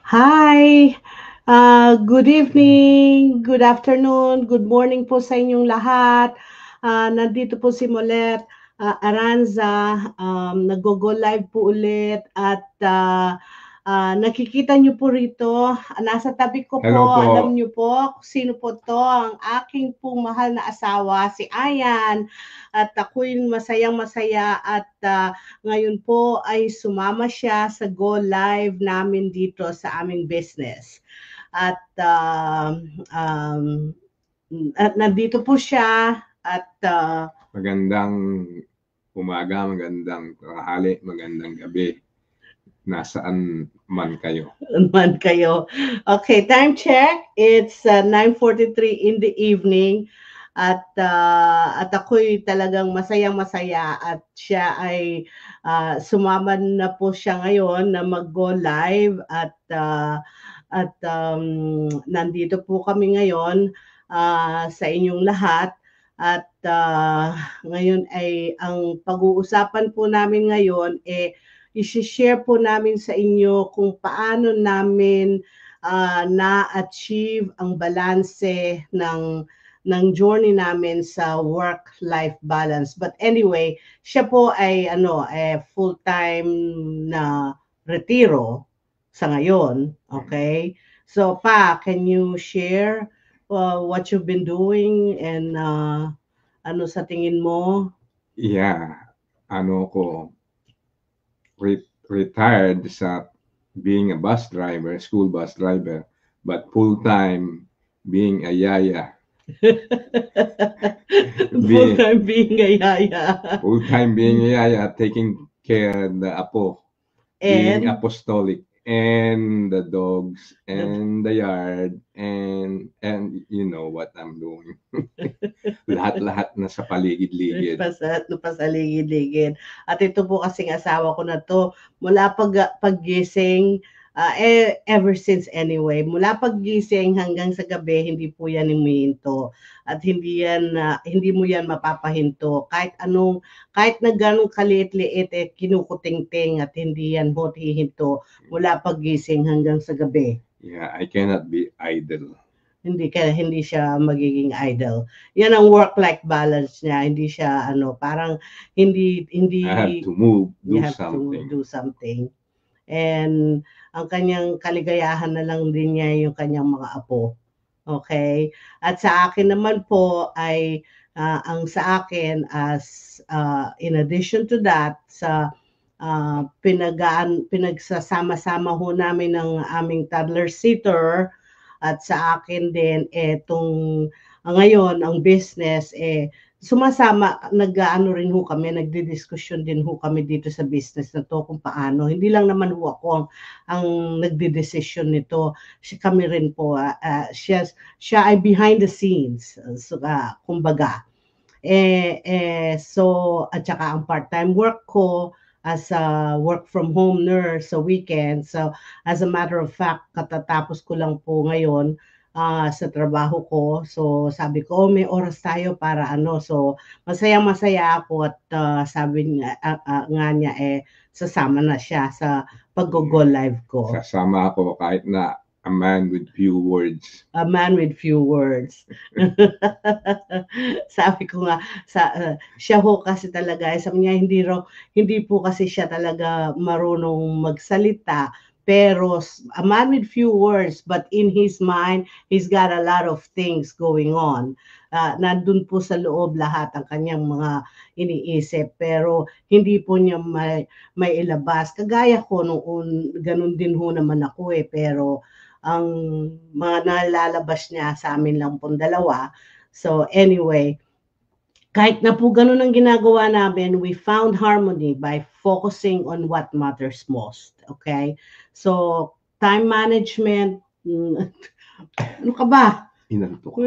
Hi! Good evening, good afternoon, good morning po sa inyong lahat. Nandito po si Molet Aranza. Nag-go live po ulit at nakikita niyo po rito, nasa tabi ko Hello po, alam po. niyo po kung sino po to, ang aking pong mahal na asawa, si Ayan. At ako'y masayang-masaya at ngayon po ay sumama siya sa go live namin dito sa aming business. At nandito po siya at Magandang umaga, magandang tanghali, magandang gabi. Nasaan man kayo. naman kayo. Okay, time check. It's 9:43 in the evening. At ako'y talagang masayang-masaya at siya ay sumama na po siya ngayon na mag-go live at nandito po kami ngayon sa inyong lahat at ngayon ay ang pag-uusapan po namin ngayon i-share po namin sa inyo kung paano namin na-achieve ang balanse ng journey namin sa work-life balance. But anyway, siya po ay full-time na retiro sa ngayon. Okay? So pa, can you share what you've been doing and ano sa tingin mo? Yeah, ano ko, retired sa being a bus driver, school bus driver, but full-time being a yaya. Be, Full-time being a yaya. full-time being a yaya, taking care of the apo, being And apostolic, and the dogs the and the yard and you know what I'm doing. Lahat-lahat na sa paligid-ligid. pasaligid-ligid. At ito po kasing asawa ko na to, mula paggising, ever since anyway, mula paggising hanggang sa gabi, hindi po yan humihinto. At hindi mo yan mapapahinto. Kahit na ganong kaliit-liit, kinukutingting at hindi yan hihinto mula paggising hanggang sa gabi. Yeah, I cannot be idle. Hindi siya magiging idle. Yan ang work-life balance niya. Hindi siya parang hindi I have to move, you do have to something. do something. And ang kanyang kaligayahan na lang din niya yung kanyang mga apo. Okay? At sa akin naman po ay ang sa akin as in addition to that sa pinagsasama-sama ho namin ng aming toddler sitter at sa akin din etong ngayon ang business sumasama nag-aano rin ho kami nagdidiskusyon din ho kami dito sa business na to kung paano hindi lang naman ho ako ang nagdedesisyon nito kami rin po siya ay behind the scenes so, kumbaga so at saka ang part-time work ko as a work from home nurse sa weekend. So as a matter of fact, katatapos ko lang po ngayon sa trabaho ko. So sabi ko, oh, may oras tayo para ano. So masayang-masaya ako at sabi nga niya sasama na siya sa pag-go live ko. Sasama ako kahit na a man with few words. A man with few words. Sabi ko nga siya ho kasi talaga sabi niya hindi po kasi siya talaga marunong magsalita pero a man with few words but in his mind he's got a lot of things going on. Nandun po sa loob lahat ang kanyang mga iniisip pero hindi po niya may ilabas. Kagaya ko noon ganun din ho naman ako pero ang mga nalalabas niya sa amin lang pong dalawa. So anyway, kahit na po ganun ang ginagawa namin, we found harmony by focusing on what matters most. Okay? So, time management, ano ka ba? Inantok.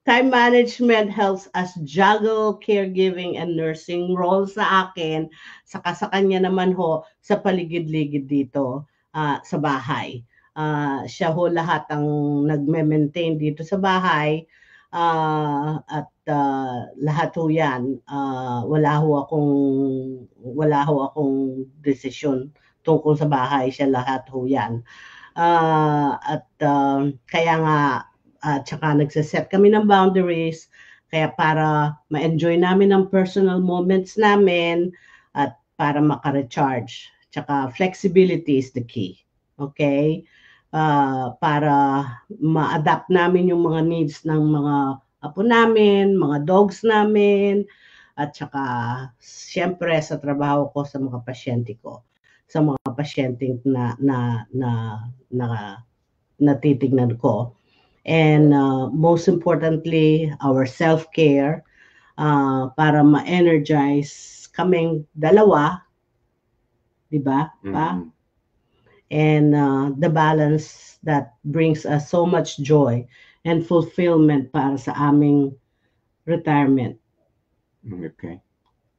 Time management helps us juggle caregiving and nursing roles sa akin, saka sa kanya naman ho sa paligid-ligid dito sa bahay. Siya ho lahat ang nagme-maintain dito sa bahay at lahat ho yan wala ho akong desisyon tungkol sa bahay, siya lahat ho yan. Kaya nga, tsaka nagsiset kami ng boundaries, kaya para ma-enjoy namin ang personal moments namin at para maka-recharge. Tsaka flexibility is the key. Okay? Para ma-adapt namin yung mga needs ng mga apo namin, mga dogs namin, at saka siyempre sa trabaho ko sa mga pasyente ko, sa mga pasyenteng na natitignan ko. And most importantly, our self-care para ma-energize kaming dalawa, di ba? Pa? And the balance that brings us so much joy and fulfillment para sa aming retirement. Okay.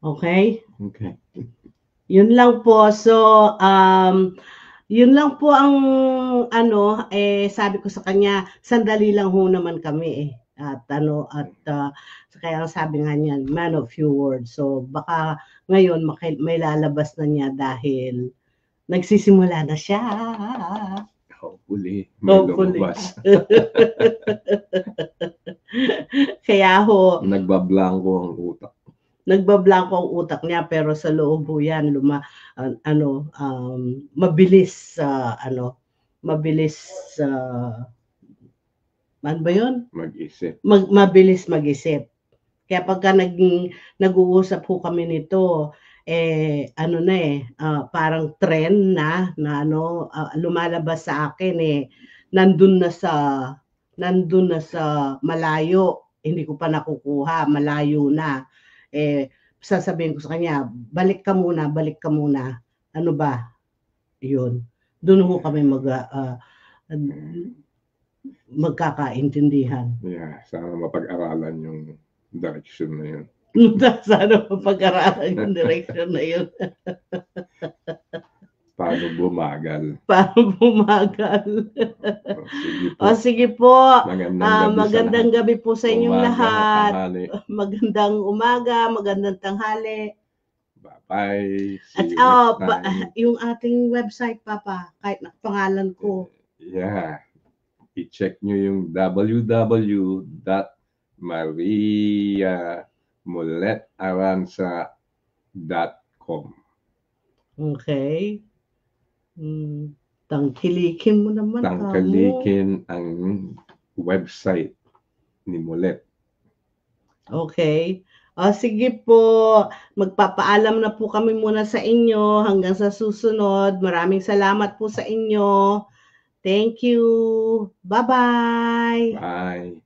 Okay? Okay. Yun lang po. So, yun lang po ang sabi ko sa kanya, sandali lang ho naman kami At kaya sabi nga niya, man of few words. So, baka ngayon may lalabas na niya dahil nagsisimula na siya. Hopefully, may lumabas. Kaya ho, nagbablanko ang utak. Nagbablanko ang utak niya, pero sa loob ho yan, mabilis, ano ba yun? Mag-isip. Mabilis mag-isip. Kaya pagka nag-uusap ho kami nito, parang trend na lumalabas sa akin nandun na sa malayo, hindi ko pa nakukuha, malayo na. Sasabihin ko sa kanya, balik ka muna. Ano ba? Yun. Doon ho kami magkakaintindihan. Yeah, sana mapag-aralan yung direction na yun. Sana mapag-aralan yung direction na yun. Paano bumagal? Sige po. Magandang gabi po sa inyong lahat. Magandang umaga, magandang tanghali. Bye-bye. At yung ating website, Papa, kahit nakapangalan ko. Yeah. I-check nyo yung www.mariamuletaranza.com. Okay. Tangkilikin mo naman. Tangkilikin ang website ni Mulet. Okay. Sige po, magpapaalam na po kami muna sa inyo hanggang sa susunod. Maraming salamat po sa inyo. Thank you. Bye-bye. Bye.